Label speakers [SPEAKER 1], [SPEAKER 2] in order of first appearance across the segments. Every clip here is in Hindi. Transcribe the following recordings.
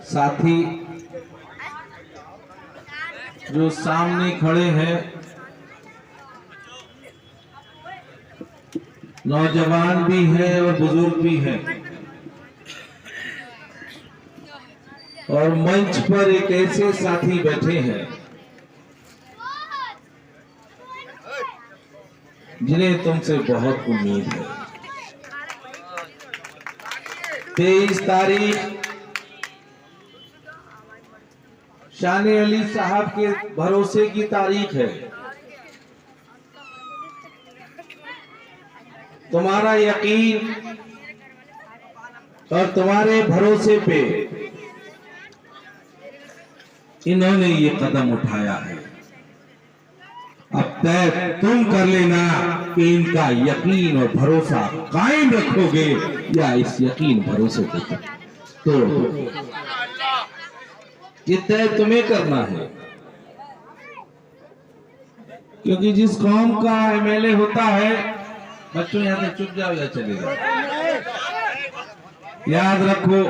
[SPEAKER 1] साथी जो सामने खड़े हैं, नौजवान भी हैं और बुजुर्ग भी हैं, और मंच पर एक ऐसे साथी बैठे हैं जिन्हें तुमसे बहुत उम्मीद है। 23 तारीख शान अली साहब के भरोसे की तारीख है। तुम्हारा यकीन और तुम्हारे भरोसे पे इन्होंने ये कदम उठाया है। अब तय तुम कर लेना कि इनका यकीन और भरोसा कायम रखोगे या इस यकीन भरोसे को तोड़ दोगे। ये तय तुम्हें करना है, क्योंकि जिस कौम का एमएलए होता है, बच्चों यहां से चुप जाओ या चले जाओ, याद रखो,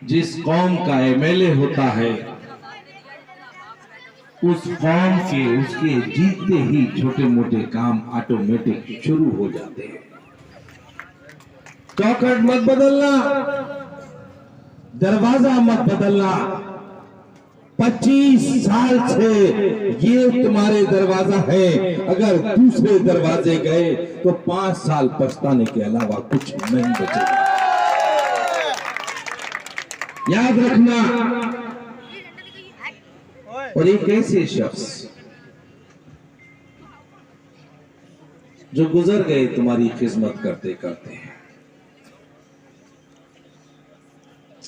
[SPEAKER 1] जिस कौम का एमएलए होता है उस कौम के उसके जीतते ही छोटे मोटे काम ऑटोमेटिक शुरू हो जाते हैं। चौखट मत बदलना, दरवाजा मत बदलना। 25 साल से ये तुम्हारे दरवाजा है, अगर दूसरे दरवाजे गए तो 5 साल पछताने के अलावा कुछ नहीं बचेगा। याद रखना। और एक ऐसे शख्स जो गुजर गए तुम्हारी खिदमत करते करते,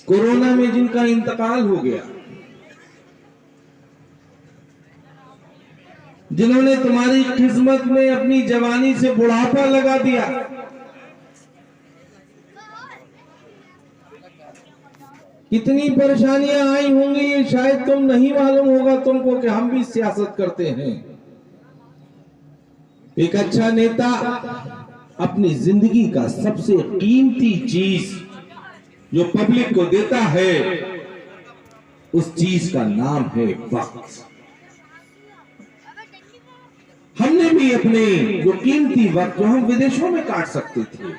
[SPEAKER 1] कोरोना में जिनका इंतकाल हो गया, जिन्होंने तुम्हारी खिदमत में अपनी जवानी से बुढ़ापा लगा दिया, कितनी परेशानियां आई होंगी ये शायद तुम नहीं मालूम होगा तुमको कि हम भी सियासत करते हैं। एक अच्छा नेता अपनी जिंदगी का सबसे कीमती चीज जो पब्लिक को देता है, उस चीज का नाम है वक्त। हमने भी अपने जो कीमती वक्त जो हम विदेशों में काट सकते थे,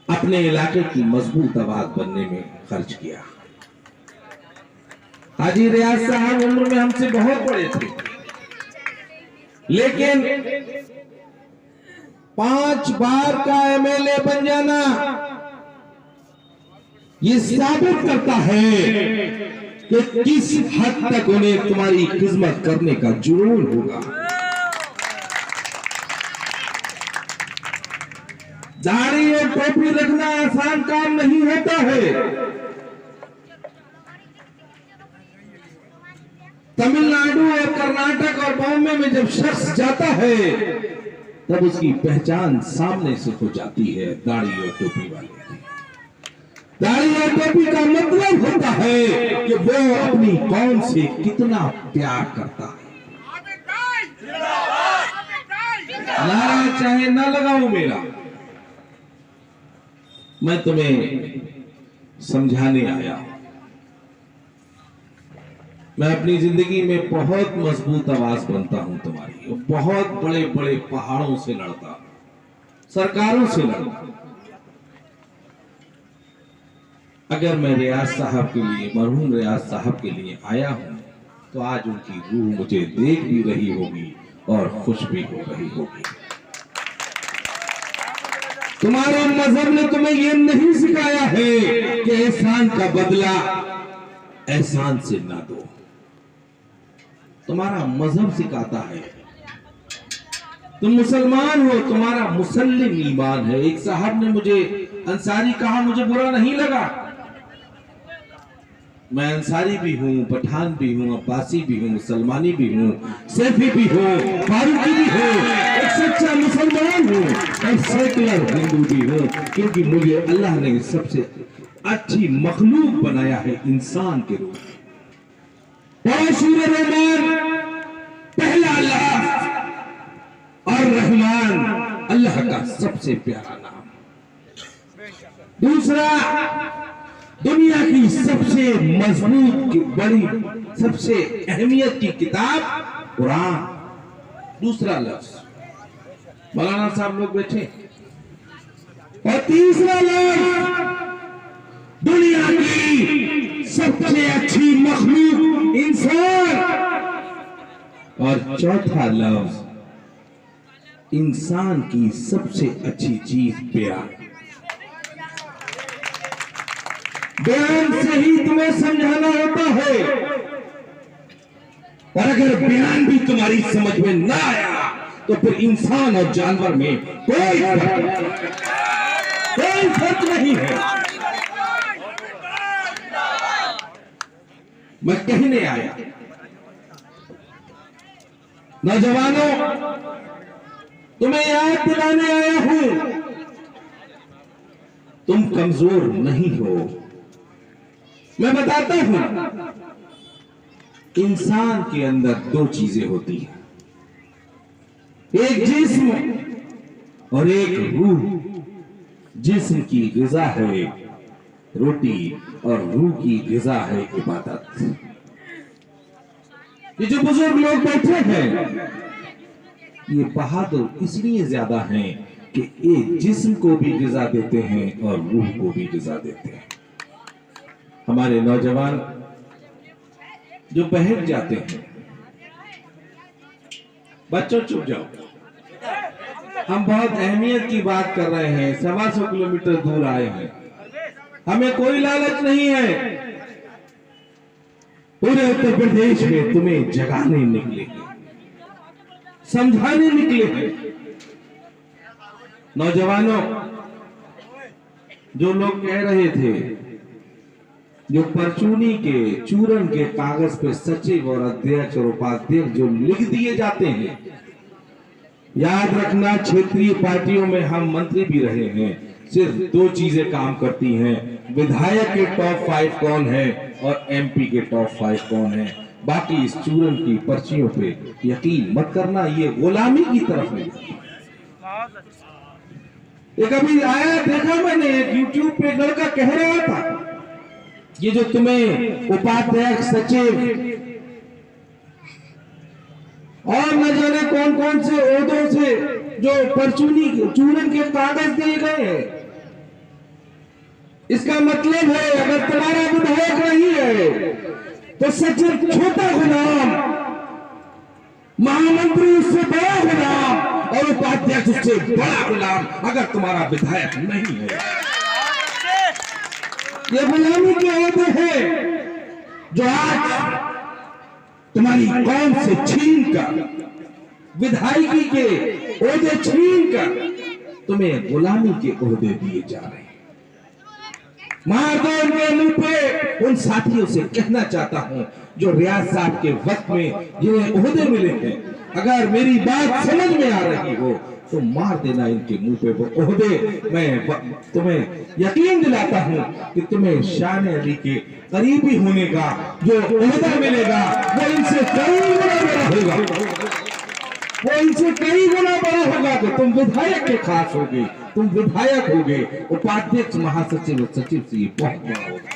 [SPEAKER 1] अपने इलाके की मजबूत आवाज बनने में खर्च किया। हाजी रियाज साहब उम्र में हमसे बहुत बड़े थे, लेकिन 5 बार का एमएलए बन जाना ये साबित करता है कि किस हद तक उन्हें तुम्हारी खिदमत करने का जुनून होगा। दाढ़ी और टोपी रखना आसान काम नहीं होता है। तमिलनाडु और कर्नाटक और बॉम्बे में जब शख्स जाता है तब उसकी पहचान सामने से हो जाती है दाढ़ी और टोपी वाले की। दाढ़ी और टोपी का मतलब होता है कि वो अपनी कौम से कितना प्यार करता है। नारा चाहे ना लगाऊं मेरा, मैं तुम्हें समझाने आया हूं। मैं अपनी जिंदगी में बहुत मजबूत आवाज बनता हूं तुम्हारी, बहुत बड़े बड़े पहाड़ों से लड़ता हूं, सरकारों से लड़ता हूं। अगर मैं रियाज साहब के लिए, मरहूम रियाज साहब के लिए आया हूं, तो आज उनकी रूह मुझे देख भी रही होगी और खुश भी हो रही होगी। तुम्हारे मजहब ने तुम्हें यह नहीं सिखाया है कि एहसान का बदला एहसान से ना दो। तुम्हारा मजहब सिखाता है, तुम मुसलमान हो, तुम्हारा मुसल्लिम ईमान है। एक साहब ने मुझे अंसारी कहा, मुझे बुरा नहीं लगा। मैं अंसारी भी हूँ, पठान भी हूँ, अब्बासी भी हूँ, मुसलमानी भी हूँ, सैफी भी हूँ, फारूकी भी हूँ, एक सच्चा मुसलमान हूँ और सेकुलर हिंदू भी हूँ, क्योंकि मुझे अल्लाह ने सबसे अच्छी मखलूक बनाया है इंसान के रूप में। रहमान पहला अल्लाह और रहमान अल्लाह का सबसे प्यारा नाम। दूसरा, दुनिया की सबसे मजबूत की बड़ी सबसे अहमियत की किताब कुरान। दूसरा लफ्ज, मौलाना साहब लोग बैठे। और तीसरा लफ्ज, दुनिया की सबसे अच्छी मखलूक इंसान। और चौथा लफ्ज, इंसान की सबसे अच्छी चीज बयान। बयान से ही तुम्हें समझाना होता है, और अगर बयान भी तुम्हारी समझ में ना आया तो फिर इंसान और जानवर में कोई फर्क नहीं है। मैं कहने आया, नौजवानों, तुम्हें याद दिलाने आया हूं, तुम कमजोर नहीं हो। मैं बताता हूं, इंसान के अंदर दो चीजें होती हैं, एक जिस्म और एक रूह। जिस्म की ग़िज़ा है रोटी और रूह की ग़िज़ा है इबादत। ये जो बुजुर्ग लोग बैठे हैं, ये बहादुर इसलिए ज्यादा हैं कि ये जिस्म को भी ग़िज़ा देते हैं और रूह को भी ग़िज़ा देते हैं। हमारे नौजवान जो बहक जाते हैं, बच्चों चुप जाओ, हम बहुत अहमियत की बात कर रहे हैं। 125 किलोमीटर दूर आए हैं, हमें कोई लालच नहीं है। पूरे उत्तर प्रदेश में तुम्हें जगाने निकले हैं, समझाने निकले हैं। नौजवानों, जो लोग कह रहे थे, जो परचूनी के चूरन के कागज पे सचिव और अध्यक्ष और उपाध्यक्ष जो लिख दिए जाते हैं, याद रखना, क्षेत्रीय पार्टियों में हम मंत्री भी रहे हैं, सिर्फ दो चीजें काम करती हैं, विधायक के टॉप 5 कौन है और एमपी के टॉप 5 कौन है। बाकी इस चूरन की पर्चियों पे यकीन मत करना, ये गुलामी की तरफ नहीं। एक अभी आया, देखा मैंने, एक यूट्यूब पे लड़का कह रहा था, ये जो तुम्हें उपाध्यक्ष, सचिव और न जाने कौन कौन से ओहदों से जो परचूनी चूरन के कागज दिए गए हैं, इसका मतलब है अगर तुम्हारा विधायक नहीं है तो सचिव छोटा गुलाम, महामंत्री उससे बड़ा गुलाम और उपाध्यक्ष उससे बड़ा गुलाम अगर तुम्हारा विधायक नहीं है। ये गुलामी के ओहदे हैं जो आज तुम्हारी कौम से छीन कर, विधायकी के ओहदे छीन कर तुम्हें गुलामी के ओहदे दिए जा रहे हैं। मार दो उनके मुंह पे। उन साथियों से कहना चाहता हूं जो रियाज साहब के वक्त में जिन्हें ओहदे मिले हैं, अगर मेरी बात समझ में आ रही हो तो मार देना इनके मुंह पे वो ओहदे। मैं तुम्हें यकीन दिलाता हूं कि तुम्हें शान अली के करीबी होने का जो ओहदा मिलेगा वो इनसे कई गुना बड़ा होगा, वो इनसे कई गुना बड़ा होगा। तो तुम विधायक के खास होगे, तुम विधायक होगे, उपाध्यक्ष, महासचिव और सचिव से ये बहुत बड़ा होगा,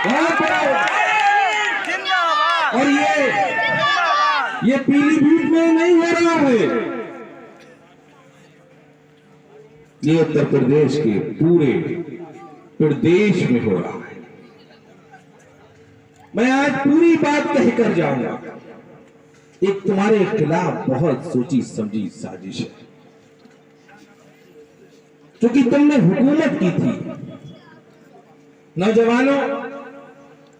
[SPEAKER 1] बहुत बड़ा होगा। और ये पीलीभीत में नहीं हो रहा है, ये उत्तर प्रदेश के पूरे प्रदेश में हो रहा है। मैं आज पूरी बात कहकर जाऊंगा। एक तुम्हारे खिलाफ बहुत सोची समझी साजिश है, क्योंकि तुमने हुकूमत की थी। नौजवानों,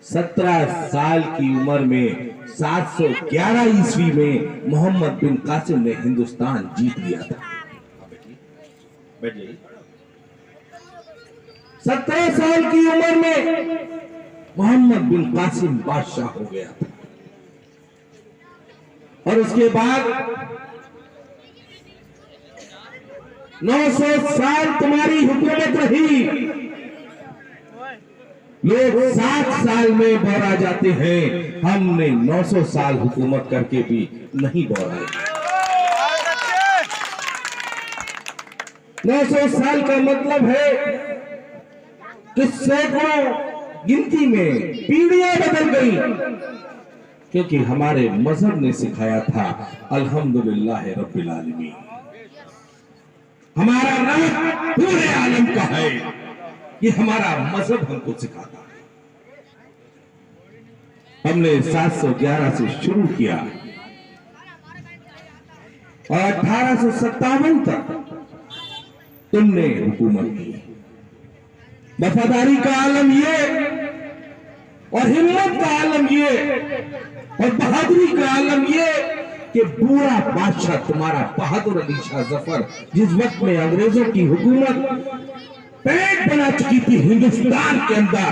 [SPEAKER 1] 17 साल की उम्र में 711 ईस्वी में मोहम्मद बिन कासिम ने हिंदुस्तान जीत लिया था। 17 साल की उम्र में मोहम्मद बिन कासिम बादशाह हो गया था, और उसके बाद 900 साल तुम्हारी हुकूमत रही। लोग 7 साल में बौरा जाते हैं, हमने 900 साल हुकूमत करके भी नहीं बौराए। 900 साल का मतलब है कि सैकड़ों गिनती में पीढ़ियां बदल गई, क्योंकि हमारे मजहब ने सिखाया था अल्हम्दुलिल्लाह रब्बिल आलमीन। हमारा रब पूरे आलम का है, ये हमारा मजहब हमको सिखाता है। हमने 711 से शुरू किया और 1857 तक तुमने हुकूमत की। वफादारी का आलम ये और हिम्मत का आलम ये और बहादुरी का आलम ये कि बूढ़ा बादशाह तुम्हारा बहादुर अली शाह जफर, जिस वक्त में अंग्रेजों की हुकूमत पेट बना चुकी थी हिंदुस्तान के अंदर,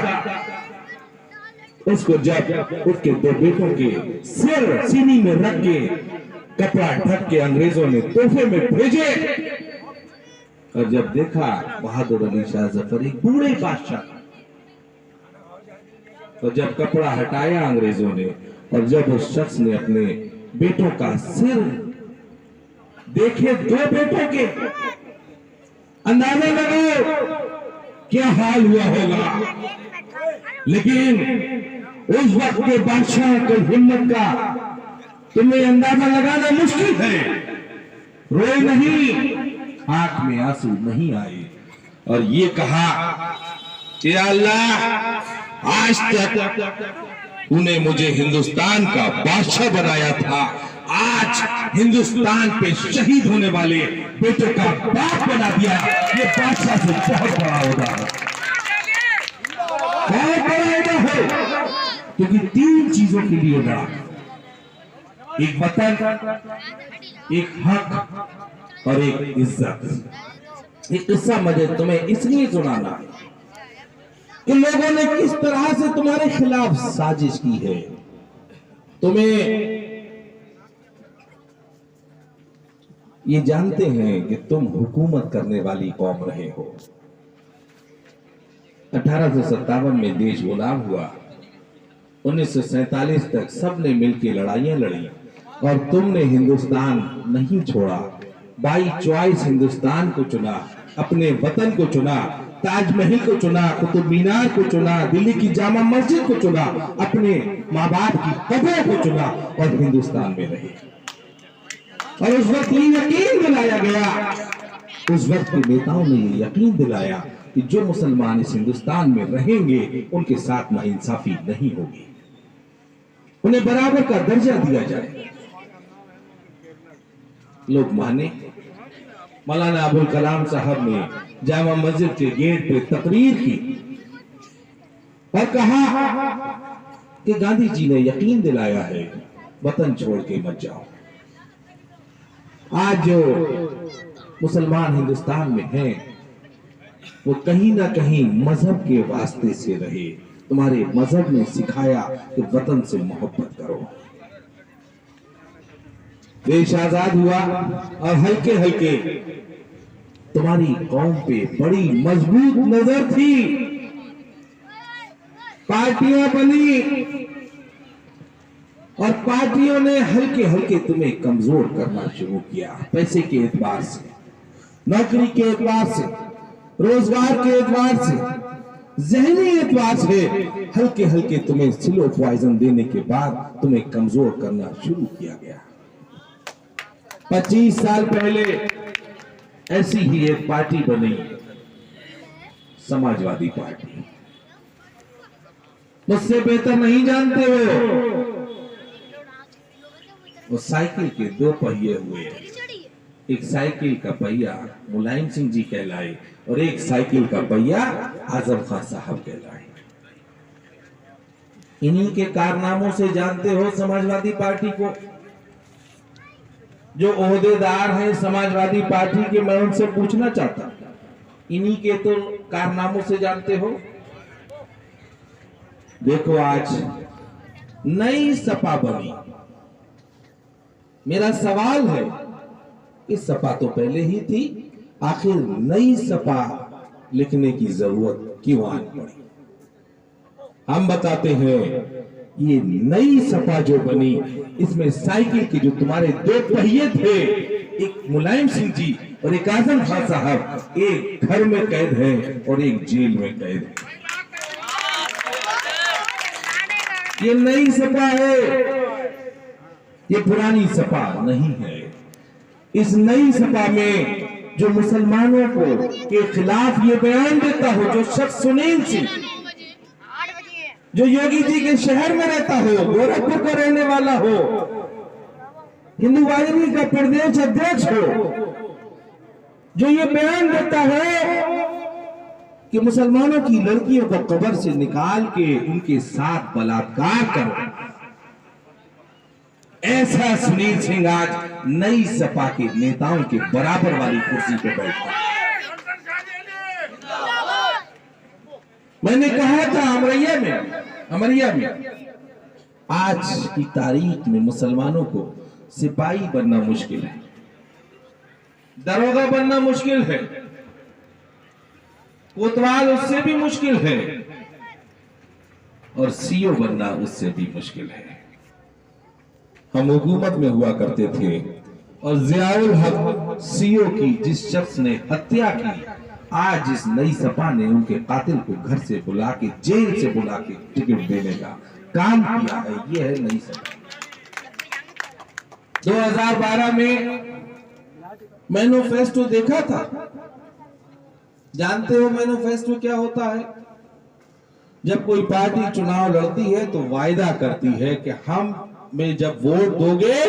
[SPEAKER 1] उसको जब उसके दो बेटों के सिर सीनी में रख के कपड़ा ढक के अंग्रेजों ने तोहफे में भेजे, और जब देखा बहादुर अली शाह जफर एक बूढ़े बादशाह, तो जब कपड़ा हटाया अंग्रेजों ने और जब उस शख्स ने अपने बेटों का सिर देखे, दो बेटों के, अंदाजा लगाओ क्या हाल हुआ होगा। लेकिन उस वक्त के बादशाह की हिम्मत का तुम्हें अंदाजा लगाना मुश्किल है। रोए नहीं, आंख में आंसू नहीं आए और ये कहा कि अल्लाह आज तक तूने मुझे हिंदुस्तान का बादशाह बनाया था, आज हिंदुस्तान पे शहीद होने वाले बेटों का बाप बना दिया। ये बादशाह से बहुत बड़ा होगा, बहुत बड़ा है, क्योंकि तीन चीजों के लिए लड़ा, एक वतन, एक हक और एक इज्जत। एक किस्सा मुझे तुम्हें इसलिए सुनाना कि लोगों ने किस तरह से तुम्हारे खिलाफ साजिश की है। तुम्हें ये जानते हैं कि तुम हुकूमत करने वाली कौम रहे हो। 1857 में देश गुलाम हुआ, 1947 तक सबने मिलकर लड़ाइयां लड़ी और तुमने हिंदुस्तान नहीं छोड़ा। बाई चॉइस हिंदुस्तान को चुना, अपने वतन को चुना, ताजमहल को चुना, कुतुब मीनार को चुना, दिल्ली की जामा मस्जिद को चुना, अपने माँ बाप की कब्रों को चुना और हिंदुस्तान में रहे। और उस वक्त ये यकीन दिलाया गया, उस वक्त के नेताओं ने ये यकीन दिलाया कि जो मुसलमान इस हिंदुस्तान में रहेंगे उनके साथ नाइंसाफी नहीं होगी, उन्हें बराबर का दर्जा दिया जाए। लोग माने। मौलाना अबुल कलाम साहब ने जामा मस्जिद के गेट पे तकरीर की और कहा कि गांधी जी ने यकीन दिलाया है, वतन छोड़ के मत जाओ। आज जो मुसलमान हिंदुस्तान में हैं, वो कहीं ना कहीं मजहब के वास्ते से रहे। तुम्हारे मजहब ने सिखाया कि वतन से मोहब्बत करो। देश आजाद हुआ और हल्के हल्के तुम्हारी कौम पे बड़ी मजबूत नजर थी, पार्टियां बनी और पार्टियों ने हल्के हल्के तुम्हें कमजोर करना शुरू किया। पैसे के एतबार से, नौकरी के एतबार से, रोजगार के एतबार से, जहनी एतबार से हल्के हल्के तुम्हें सिलो पॉइजन देने के बाद तुम्हें कमजोर करना शुरू किया गया। 25 साल पहले ऐसी ही एक पार्टी बनी, समाजवादी पार्टी। मुझसे बेहतर नहीं जानते हो, वो साइकिल के दो पहिए हुए, एक साइकिल का पहिया मुलायम सिंह जी कहलाए और एक साइकिल का पहिया आजम खान साहब कहलाए। इन्हीं के कारनामों से जानते हो समाजवादी पार्टी को। जो ओहदेदार हैं समाजवादी पार्टी के, मैं उनसे पूछना चाहता, इन्हीं के तो कारनामों से जानते हो। देखो आज नई सपा बनी। मेरा सवाल है कि सपा तो पहले ही थी, आखिर नई सपा लिखने की जरूरत क्यों आनी पड़ी? हम बताते हैं, ये नई सपा जो बनी, इसमें साइकिल के जो तुम्हारे दो पहिए थे एक मुलायम सिंह जी और एक आजम खान साहब एक घर में कैद है और एक जेल में कैद है। ये नई सपा है, ये पुरानी सपा नहीं है। इस नई सपा में जो मुसलमानों को के खिलाफ ये बयान देता हो, जो शख्स सुनील सिंह जो योगी जी के शहर में रहता हो, गोरखपुर का रहने वाला हो, हिंदू वाहिनी का प्रदेश अध्यक्ष हो, जो ये बयान देता है कि मुसलमानों की लड़कियों को कब्र से निकाल के उनके साथ बलात्कार करो, ऐसा सुनील सिंह आज नई सपा के नेताओं के बराबर वाली कुर्सी पर बैठा। मैंने कहा था अमरिया में आज की तारीख में मुसलमानों को सिपाही बनना मुश्किल है, दरोगा बनना मुश्किल है, कोतवाल उससे भी मुश्किल है और सीओ बनना उससे भी मुश्किल है। हम हुकूमत में हुआ करते थे और ज़ियाउल हक सीओ की जिस शख्स ने हत्या की, आज इस नई सपा ने उनके कातिल को घर से बुला के, जेल से बुला के टिकट देने का काम किया है। ये है नई सपा। 2012 में मैनिफेस्टो देखा था। जानते हो मैनिफेस्टो क्या होता है? जब कोई पार्टी चुनाव लड़ती है तो वायदा करती है कि हम में जब वोट दोगे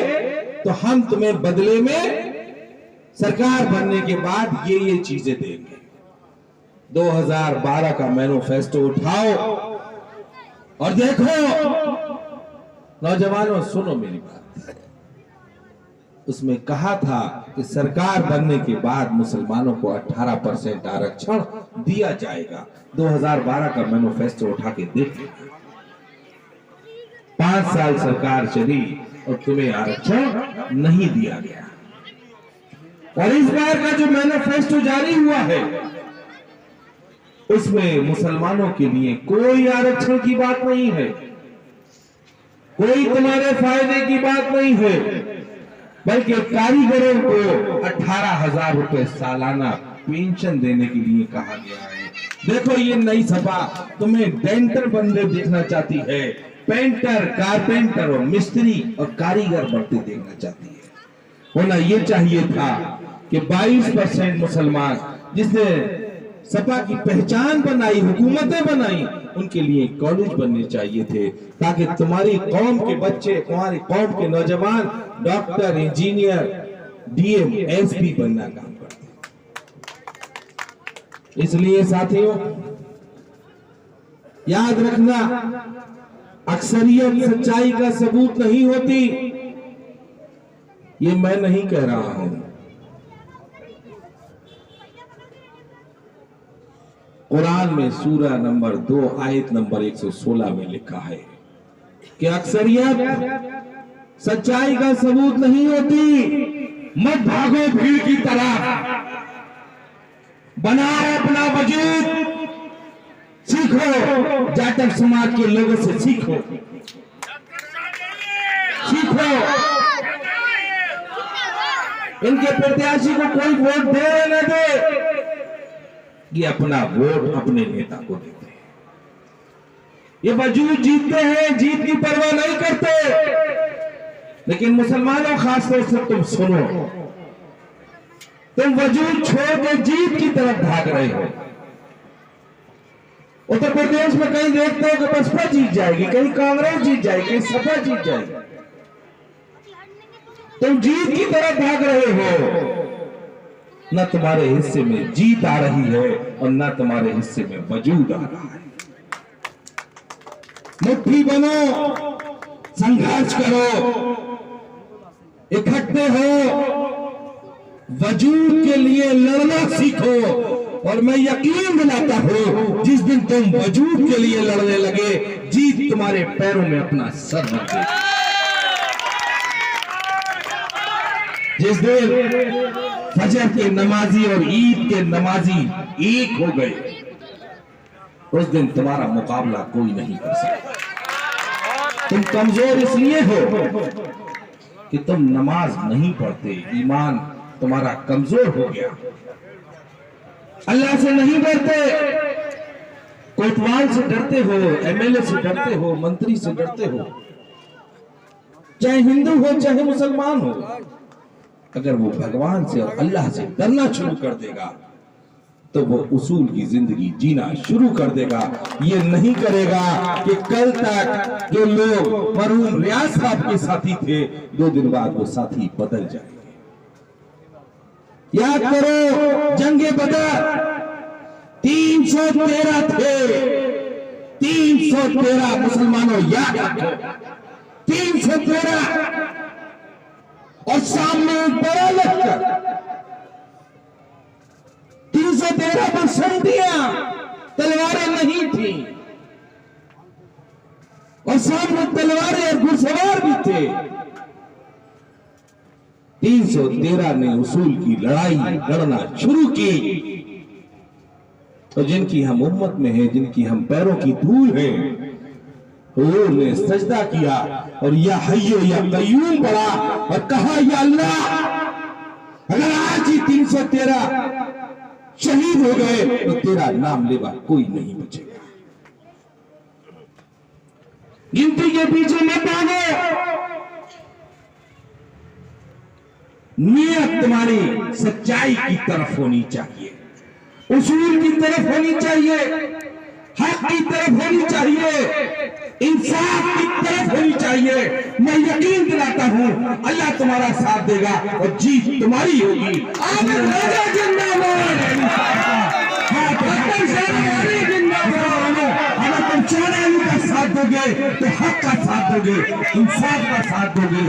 [SPEAKER 1] तो हम तुम्हें बदले में सरकार बनने के बाद ये चीजें देंगे। 2012 का मैनिफेस्टो उठाओ और देखो। नौजवानों सुनो मेरी बात। उसमें कहा था कि सरकार बनने के बाद मुसलमानों को 18% आरक्षण दिया जाएगा। 2012 का मैनिफेस्टो उठा के देख लेना। 5 साल सरकार चली और तुम्हें आरक्षण नहीं दिया गया। और इस बार का जो मैनिफेस्टो जारी हुआ है उसमें मुसलमानों के लिए कोई आरक्षण की बात नहीं है, कोई तुम्हारे फायदे की बात नहीं है, बल्कि कारीगरों को 18,000 रुपए सालाना पेंशन देने के लिए कहा गया है। देखो ये नई सपा तुम्हें डेंटल बंदे देखना चाहती है, पेंटर, कारपेंटर और मिस्त्री और कारीगर बढ़ते देखना चाहती है। होना ये चाहिए था कि 22% मुसलमान जिसने सपा की पहचान बनाई, हुकूमतें बनाई, उनके लिए कॉलेज बनने चाहिए थे ताकि तुम्हारी कौम के बच्चे, तुम्हारी कौम के नौजवान डॉक्टर, इंजीनियर, डीएम, एसपी बनना काम करते। इसलिए साथियों याद रखना, अक्सरियत सच्चाई का सबूत नहीं होती। ये मैं नहीं कह रहा हूं, कुरान में सूरा नंबर 2 आयत नंबर 116 में लिखा है कि अक्सरियत सच्चाई का सबूत नहीं होती। मत भागो भीड़ की तरह, बनाओ अपना वजूद, सीखो जाटव समाज के लोगों से सीखो, इनके प्रत्याशी को कोई वोट दे न दे, ये अपना वोट अपने नेता को देते हैं। ये वजूद जीतते हैं, जीत की परवाह नहीं करते। लेकिन मुसलमानों खासतौर से तुम सुनो, तुम वजूद छोड़ के जीत की तरफ भाग रहे हो। उत्तर प्रदेश में कहीं देखते हो कि बसपा जीत जाएगी, कहीं कांग्रेस जीत जाएगी, कहीं सपा जीत जाएगी। तुम जीत की तरफ भाग रहे हो। न तुम्हारे हिस्से में जीत आ रही है और न तुम्हारे हिस्से में वजूद आ रहा है। मुट्ठी बनो, संघर्ष करो, इकट्ठे हो, वजूद के लिए लड़ना सीखो। और मैं यकीन दिलाता हूं जिस दिन तुम वजूद के लिए लड़ने लगे, जीत तुम्हारे पैरों में अपना सर रख देगी। जिस दिन फजर के नमाजी और ईद के नमाजी एक हो गए, उस दिन तुम्हारा मुकाबला कोई नहीं कर सकता। तुम कमजोर इसलिए हो कि तुम नमाज नहीं पढ़ते, ईमान तुम्हारा कमजोर हो गया। अल्लाह से नहीं डरते, कोतवाल से डरते हो, एमएलए से डरते हो, मंत्री से डरते हो, चाहे हिंदू हो चाहे मुसलमान हो। अगर वो भगवान से और अल्लाह से डरना शुरू कर देगा तो वो उसूल की जिंदगी जीना शुरू कर देगा। ये नहीं करेगा कि कल तक जो लोग मरहूम रियाज साहब के साथी थे 2 दिन बाद वो साथी बदल जाएंगे। याद करो जंगे बदर 313 थे, 313 मुसलमानों याद रखो, 313 और सामने एक बड़ा लश्कर, 313 पर संधियां तलवारें नहीं थी और सामने तलवारें और घुड़सवार भी थे। 313 ने उसूल की लड़ाई लड़ना शुरू की और जिनकी हम उम्मत में हैं, जिनकी हम पैरों की धूल है, उन्होंने सजदा किया और या हय्यो या कय्यूम पढ़ा और कहा या अल्लाह अगर आज ही 313 शहीद हो गए तो तेरा नाम लेवा कोई नहीं बचेगा। गिनती के पीछे मत भागो, नियत तुम्हारी सच्चाई की तरफ होनी चाहिए, उसूल की तरफ होनी चाहिए, हक की तरफ होनी चाहिए, इंसाफ की तरफ होनी चाहिए। मैं यकीन दिलाता हूं अल्लाह तुम्हारा साथ देगा और जीत तुम्हारी होगी। अगर तुम चारानी का साथ दोगे तो हक का साथ दोगे, इंसाफ का साथ दोगे,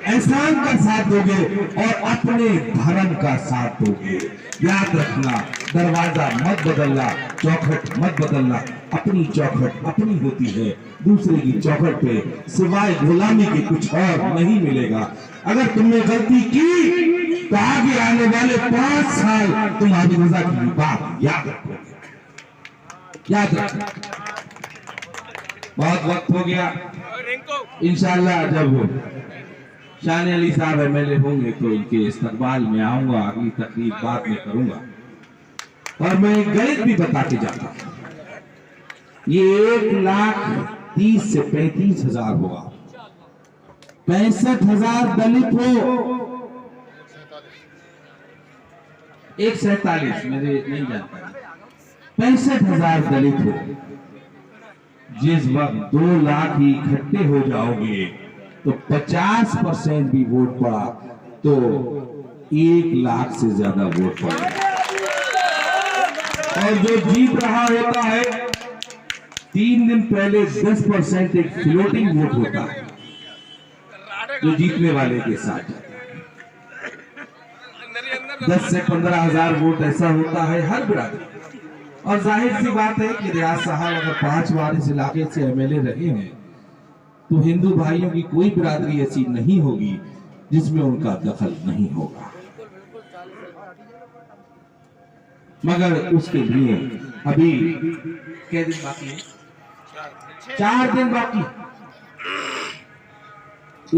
[SPEAKER 1] एहसान का साथ दोगे और अपने धर्म का साथ दोगे। याद रखना, दरवाजा मत बदलना, चौखट मत बदलना। अपनी चौखट अपनी होती है, दूसरे की चौखट पे सिवाय गुलामी के कुछ और नहीं मिलेगा। अगर तुमने गलती की तो आगे आने वाले 5 साल तुम्हारी रजा की बात याद रखोगे, याद रखना। बहुत वक्त हो गया, इंशाअल्लाह जब शान अली साहब एमएलए होंगे तो इनके इस्तकबाल में आऊंगा, अगली तकरीर बाद में करूंगा। और मैं एक गणित भी बता के जाता हूं, ये 1,30,000 से 35,000 होगा। 65,000 दलित हो, 147 मेरे नहीं जानकारी, 65,000 दलित हो। जिस वक्त 2 लाख ही इकट्ठे हो जाओगे तो 50% भी वोट पड़ा तो 1 लाख से ज्यादा वोट पड़ा। और जो जीत रहा होता है 3 दिन पहले 10% एक फ्लोटिंग वोट होता है जो जीतने वाले के साथ जाता है। 10 से 15,000 वोट ऐसा होता है हर बिरादरी। और जाहिर सी बात है कि रियाज साहब अगर 5 बार इस इलाके से एमएलए रहे हैं तो हिंदू भाइयों की कोई बिरादरी ऐसी नहीं होगी जिसमें उनका दखल नहीं होगा। मगर उसके लिए अभी क्या दिन बाकी है? 4 दिन बाकी।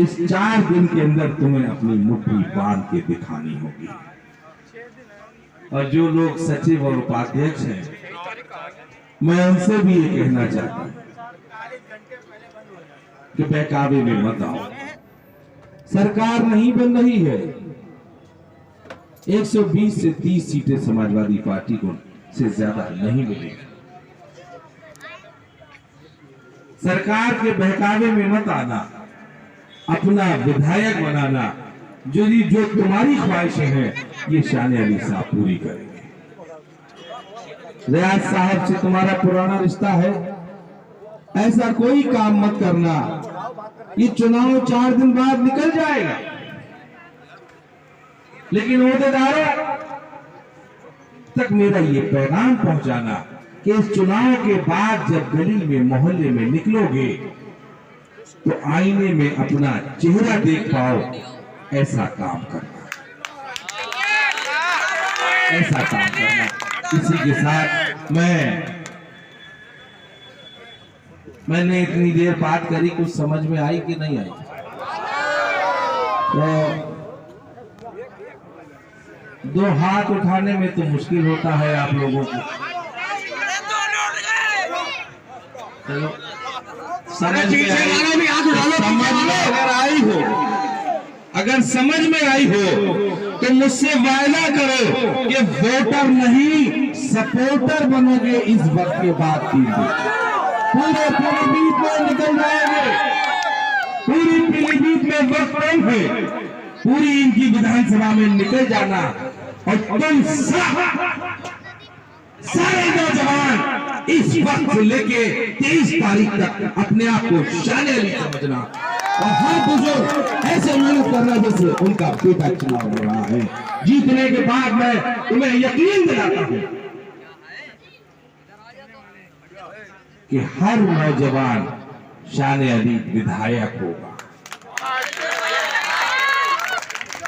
[SPEAKER 1] इस 4 दिन के अंदर तुम्हें अपनी मुट्ठी बांध के दिखानी होगी। और जो लोग सचिव और उपाध्यक्ष हैं, मैं उनसे भी ये कहना चाहता हूं कि बहकावे में मत आओ। सरकार नहीं बन रही है, 120 से 30 सीटें समाजवादी पार्टी को से ज्यादा नहीं मिलेगी। सरकार के बहकावे में मत आना, अपना विधायक बनाना। जो तुम्हारी ख्वाहिशें हैं ये शान अली साहब पूरी करेंगे। रियाज साहब से तुम्हारा पुराना रिश्ता है, ऐसा कोई काम मत करना। ये चुनाव 4 दिन बाद निकल जाएगा, लेकिन ओहदेदारों तक मेरा ये पैगाम पहुंचाना कि इस चुनाव के बाद जब गली में मोहल्ले में निकलोगे तो आईने में अपना चेहरा देख पाओ, ऐसा काम करना, ऐसा काम करना। इसी के साथ मैंने इतनी देर बात करी, कुछ समझ में आई कि नहीं आई? तो दो हाथ उठाने में तो मुश्किल होता है आप लोगों को। चलो समझ में अगर आई हो, अगर समझ में आई हो तो मुझसे वायदा करो कि वोटर नहीं सपोर्टर बनोगे इस वक्त के बाद। पूरे पीलीभीत में निकल जाएंगे, पूरी पीलीभीत में वक्त कम है, पूरी इनकी विधानसभा में निकल जाना और तुम सारे नौजवान इस वक्त लेके 23 तारीख तक अपने आप को शान अली समझना और हर बुजुर्ग ऐसे मेहनत करना जैसे उनका बेटा चुनाव हो रहा है। जीतने के बाद मैं तुम्हें यकीन दिलाता हूं कि हर नौजवान शान अली विधायक होगा।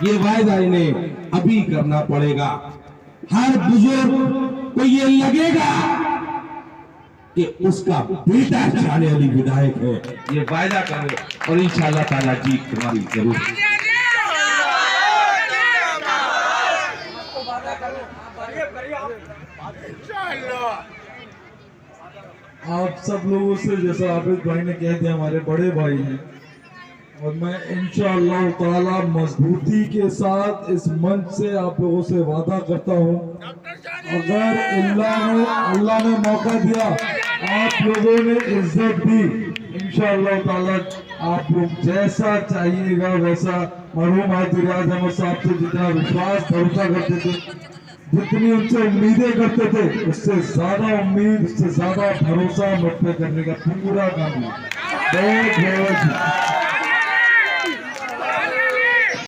[SPEAKER 1] ये वायदा इन्हें अभी करना पड़ेगा। हर बुजुर्ग को ये लगेगा कि उसका बेटा शान अली विधायक है, ये वायदा करो और इंशाअल्लाह ताला जीत तुम्हारी जरूर।
[SPEAKER 2] आप सब लोगों से जैसा आबिद भाई ने कह दिया, हमारे बड़े भाई हैं और मैं इंशाअल्लाह ताला मजबूती के साथ इस मंच से आप लोगों से वादा करता हूं, अगर अल्लाह ने मौका दिया, आप लोगों ने इज्जत दी, इंशाअल्लाह ताला आप लोग जैसा चाहिएगा वैसा मरहूम हाजी रियाज अहमद साहब से जितना विश्वास भरोसा करते थे, जितनी उनसे उम्मीदें करते थे, उससे ज्यादा उम्मीद, उससे ज्यादा भरोसा मुझ पे करने का पूरा काम है। बहुत बहुत